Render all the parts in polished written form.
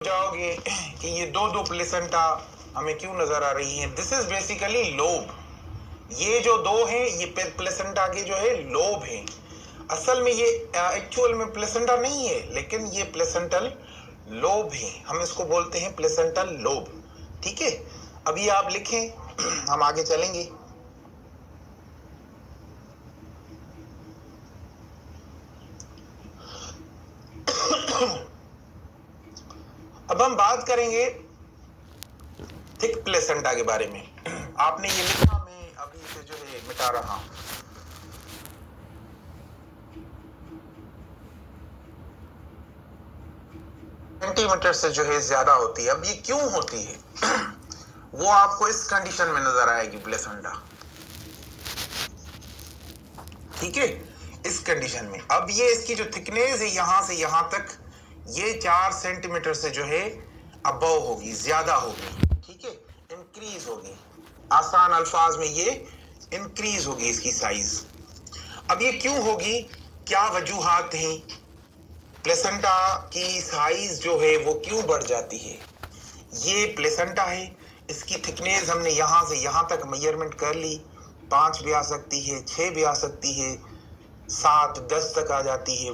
जाओगे कि ये दो दो प्लेसेंटा हमें क्यों नजर आ रही हैं। This is basically lobe. ये जो दो हैं ये प्लेसेंटा के जो है लोब हैं। असल में ये एक्चुअल में प्लेसेंटा नहीं है, लेकिन ये प्लेसेंटल लोब है। हम इसको बोलते हैं प्लेसेंटल लोब। ठीक है, अभी आप लिखें हम आगे चलेंगे। अब हम बात करेंगे थिक प्लेसेंटा के बारे में। आपने ये लिखा, मैं अभी इसे जो है मिटा रहा हूं। सेंटीमीटर से जो है ज्यादा होती है। अब ये क्यों होती है वो आपको इस कंडीशन में नजर आएगी प्लेसेंटा। ठीक है, इस कंडीशन में अब ये इसकी जो थिकनेस है यहां से यहां तक, ये 4 सेंटीमीटर से जो है अबव होगी, ज्यादा होगी। ठीक है, इंक्रीज होगी। आसान अल्फाज में ये इंक्रीज होगी इसकी साइज। अब ये क्यों होगी, क्या वजूहात हैं, प्लेसेंटा की साइज जो है वो क्यों बढ़ जाती है। ये प्लेसेंटा है, इसकी थिकनेस हमने यहां से यहां तक मेजरमेंट कर ली। 5 भी आ सकती है, 6 भी आ सकती है, 7 10 तक आ जाती है,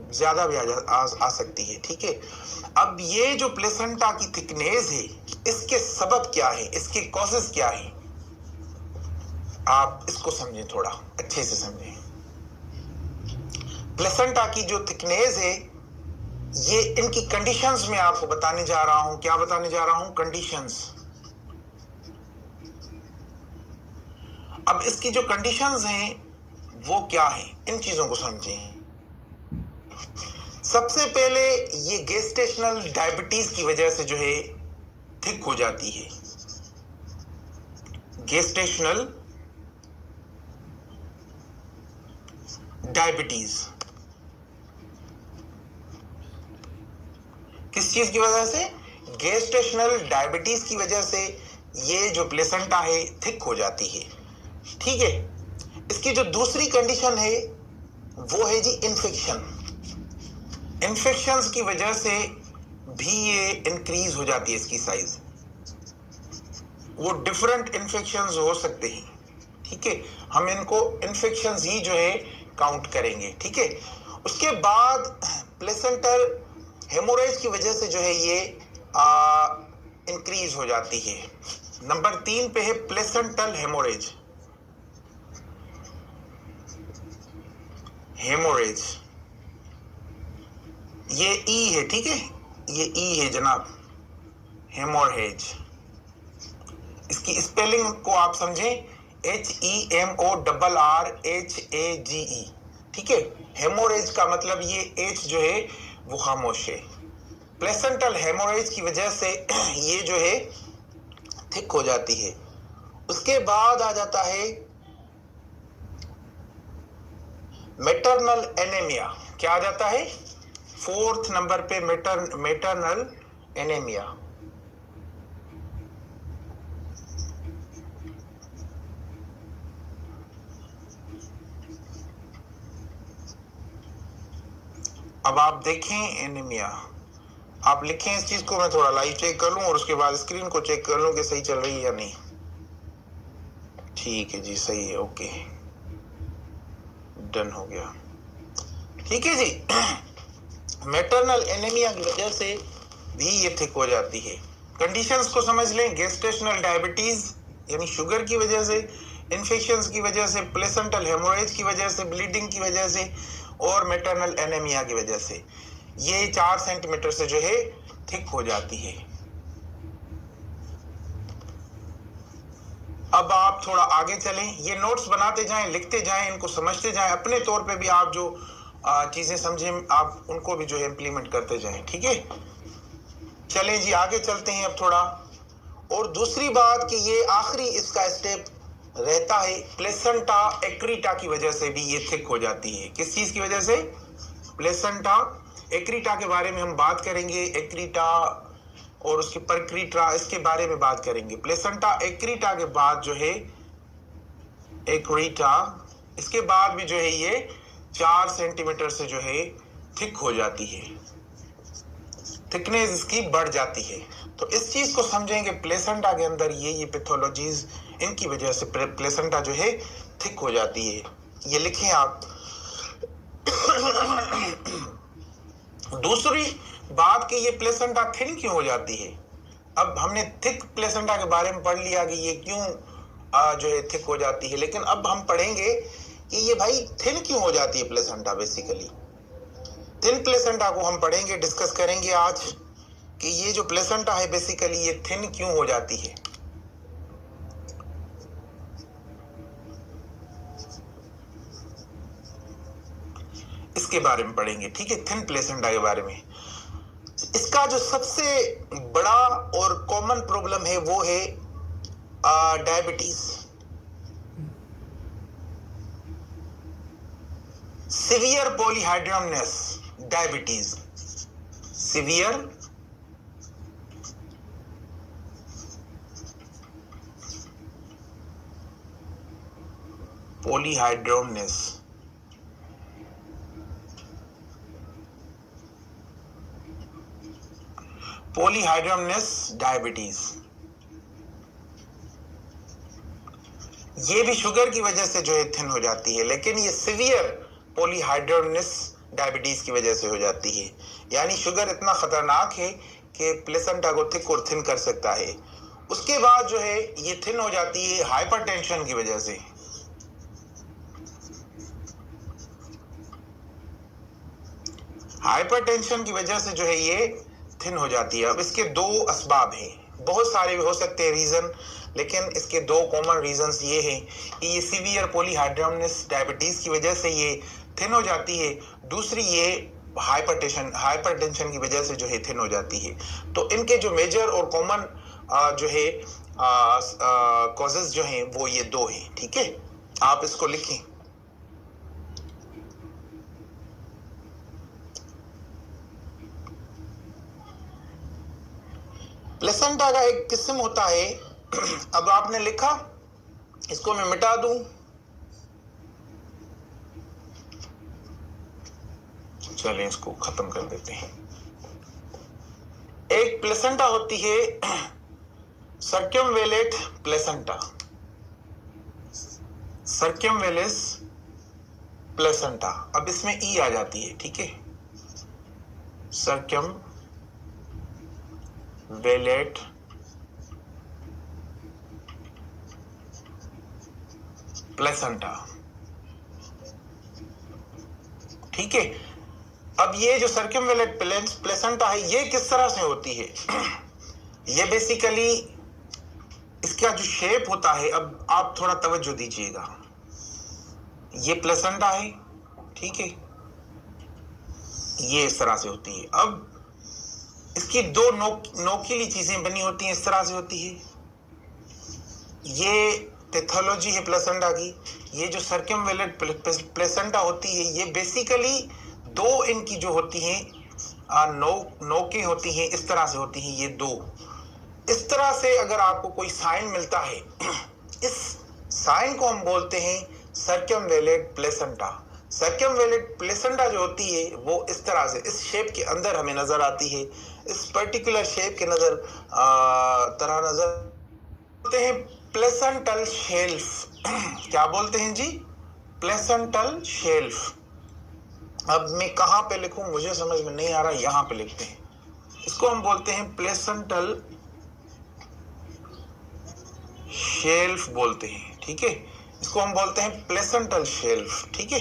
ज्यादा भी आ सकती है। ठीक है, अब ये जो प्लेसेंटा की थिकनेस है, इसके सबब क्या है, इसके कॉजेस क्या है, आप इसको समझें, थोड़ा अच्छे से समझें। प्लेसेंटा की जो थिकनेस है, ये इनकी कंडीशंस में आपको बताने जा रहा हूं। क्या बताने जा रहा हूं, कंडीशंस। अब इसकी जो कंडीशंस हैं वो क्या है, इन चीजों को समझें। सबसे पहले ये गेस्टेशनल डायबिटीज की वजह से जो है थिक हो जाती है। गेस्टेशनल डायबिटीज किस चीज की वजह से, गेस्टेशनल डायबिटीज की वजह से ये जो प्लेसेंटा है थिक हो जाती है। ठीक है, इसकी जो दूसरी कंडीशन है वो है जी इन्फेक्शन। इन्फेक्शंस की वजह से भी ये इंक्रीज हो जाती है इसकी साइज। वो डिफरेंट इन्फेक्शंस हो सकते हैं। ठीक है, हम इनको इन्फेक्शंस ही जो है काउंट करेंगे। ठीक है, उसके बाद प्लेसेंटल हेमोरेज की वजह से जो है ये इंक्रीज हो जाती है। नंबर 3 पे है प्लेसेंटल हेमोरेज। हेमोरेज ये ई है। ठीक है, ये ई है जनाब, हेमोरेज। इसकी स्पेलिंग को आप समझें, HEMORRHAGE। ठीक है, हेमोरेज का मतलब ये एच जो है वो खामोश है। प्लेसेंटल हेमोरेज की वजह से ये जो है थिक हो जाती है। उसके बाद आ जाता है मैटरनल एनीमिया। क्या आ जाता है, 4th नंबर पे मैटरनल एनीमिया। अब आप देखें एनीमिया, आप लिखें इस चीज को, मैं थोड़ा लाइव चेक कर लूं और उसके बाद स्क्रीन को चेक कर लूं कि सही चल रही है या नहीं। ठीक है जी, सही है, ओके, डन हो गया। ठीक है जी, मैटरनल एनीमिया की वजह से भी ये थिक हो जाती है। कंडीशंस को समझ लें, गेस्टेशनल डायबिटीज यानी शुगर की वजह से, इन्फेक्शंस की वजह से, प्लेसेंटल हेमोरेज की वजह से, ब्लीडिंग की वजह से और मैटरनल एनीमिया की वजह से ये 4 सेंटीमीटर से जो है थिक हो जाती है। अब आप थोड़ा आगे चलें, ये नोट्स बनाते जाएं, लिखते जाएं, इनको समझते जाएं, अपने तौर पे भी आप जो चीजें समझें आप उनको भी जो है इम्प्लीमेंट करते जाएं। ठीक है, चलें जी आगे चलते हैं अब थोड़ा। और दूसरी बात कि ये आखिरी इसका स्टेप रहता है, प्लेसेंटा एक्रीटा की वजह से भी ये थिक हो जाती है। किस चीज की वजह से, प्लेसेंटा एक्रीटा के बारे में हम बात करेंगे। एक्रीटा और उसके परक्रीटा, इसके बारे में बात करेंगे। प्लेसेंटा एक्रीटा के बाद जो है एक्रीटा, इसके बाद भी जो है ये 4 सेंटीमीटर से जो है थिक हो जाती है। थिकनेस इसकी बढ़ जाती है। तो इस चीज को समझेंगे, प्लेसेंटा के अंदर ये पैथोलॉजीज, इनकी वजह से प्लेसेंटा जो है थिक हो जाती है। ये लिखें आप। दूसरी बात कि ये प्लेसेंटा थिन क्यों हो जाती है। अब हमने थिक प्लेसेंटा के बारे में पढ़ लिया कि ये क्यों जो है थिक हो जाती है, लेकिन अब हम पढ़ेंगे कि ये भाई थिन क्यों हो जाती है प्लेसेंटा। बेसिकली थिन प्लेसेंटा को हम पढ़ेंगे, डिस्कस करेंगे आज कि ये जो प्लेसेंटा है बेसिकली ये थिन क्यों हो जाती है। इसके बारे में पढ़ेंगे, ठीक है, थिन प्लेसेंटा के बारे में। इसका जो सबसे बड़ा और कॉमन प्रॉब्लम है वो है diabetes, severe polyhydramnios diabetes, severe polyhydramnios, polyhydramnios diabetes. ये भी शुगर की वजह से जो है थिन हो जाती है, लेकिन ये सिवियर पॉलीहाइड्रमनेस डायबिटीज की वजह से हो जाती है। यानी शुगर इतना खतरनाक है कि प्लेसेंटा को थिक और थिन कर सकता है। उसके बाद जो है ये थिन हो जाती है हाइपरटेंशन की वजह से। हाइपरटेंशन की वजह से जो है ये थिन हो जाती है। अब इसके दो असबाब हैं, बहुत सारे हो सकते हैं रीजन, लेकिन इसके दो कॉमन रीजंस ये हैं कि ये सीवियर पॉलीहाइड्रमनेस डायबिटीज की वजह से ये थिन हो जाती है। दूसरी ये हाइपरटेंशन की वजह से जो है थिन हो जाती है। तो इनके जो मेजर और कॉमन जो है कॉजेज जो हैं वो ये दो हैं, ठीक है। आप इसको लिखें। प्लेसेंटा का एक किस्म होता है। अब आपने लिखा, इसको मैं मिटा दूं, चलें इसको खत्म कर देते हैं। एक प्लेसेंटा होती है सर्कमवेलेट प्लेसेंटा, सर्कमवेलेस प्लेसेंटा। अब इसमें ई आ जाती है, ठीक है, सर्कमवेलेट प्लेसेंटा, ठीक है। अब ये जो सर्कमवेलेट प्लेसेंटा है ये किस तरह से होती है। ये बेसिकली इसका जो शेप होता है, अब आप थोड़ा तवज्जो दीजिएगा। ये प्लेसेंटा है, ठीक है, ये इस तरह से होती है। अब इसकी दो नोकीली चीजें बनी होती हैं, इस तरह से होती है। ये पैथोलॉजी है प्लेसेंटा की। ये जो सर्कमवेलेट प्लेसेंटा होती है ये बेसिकली दो इनकी जो होती हैं नोकें होती हैं, इस तरह से होती हैं ये दो। इस तरह से अगर आपको कोई साइन मिलता है, इस साइन को हम बोलते हैं सर्कमवेलेट प्लेसेंटा। सर्कमवेलेट प्लेसेंटा जो होती है वो इस तरह से इस शेप के अंदर हमें नजर आती है, इस पर्टिकुलर शेप के तरह नजर बोलते हैं प्लेसेंटल शेल्फ। क्या बोलते हैं जी? Placental shelf. अब मैं कहां पे लिखूं मुझे समझ में नहीं आ रहा, यहां पे लिखते हैं। इसको हम बोलते हैं प्लेसेंटल शेल्फ बोलते हैं, ठीक है। इसको हम बोलते हैं प्लेसेंटल शेल्फ, ठीक है।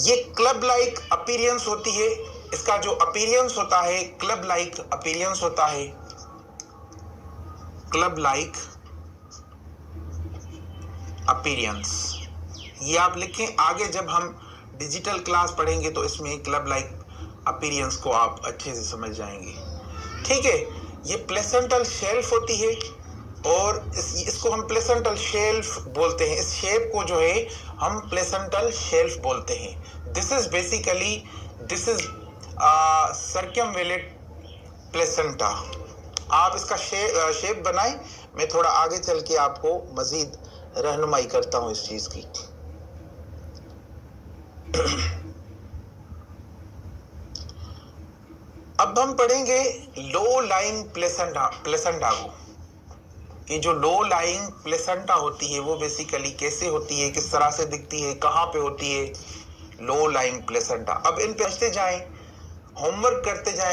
ये क्लब लाइक अपीयरेंस होती है। इसका जो अपीयरेंस होता है क्लब लाइक अपीयरेंस होता है, क्लब लाइक अपीयरेंस। ये आप लिखें, आगे जब हम डिजिटल क्लास पढ़ेंगे तो इसमें क्लब लाइक अपीयरेंस को आप अच्छे से समझ जाएंगे, ठीक है। ये प्लेसेंटल शेल्फ होती है और इसको हम प्लेसेंटल शेल्फ बोलते हैं। इस शेप को जो है हम प्लेसेंटल शेल्फ बोलते हैं। This is circumvallate placenta. आप इसका शेप बनाएं, मैं थोड़ा आगे चल के आपको मजीद रहनुमाई करता हूं इस चीज की। अब हम पढ़ेंगे लो लाइंग प्लेसेंटागो कि जो लो लाइंग प्लेसेंटा होती है वो बेसिकली कैसे होती है, किस तरह से दिखती है, कहाँ पे होती है लो लाइंग प्लेसेंटा। अब इन पे पढ़ते जाएं, होमवर्क करते जाएं,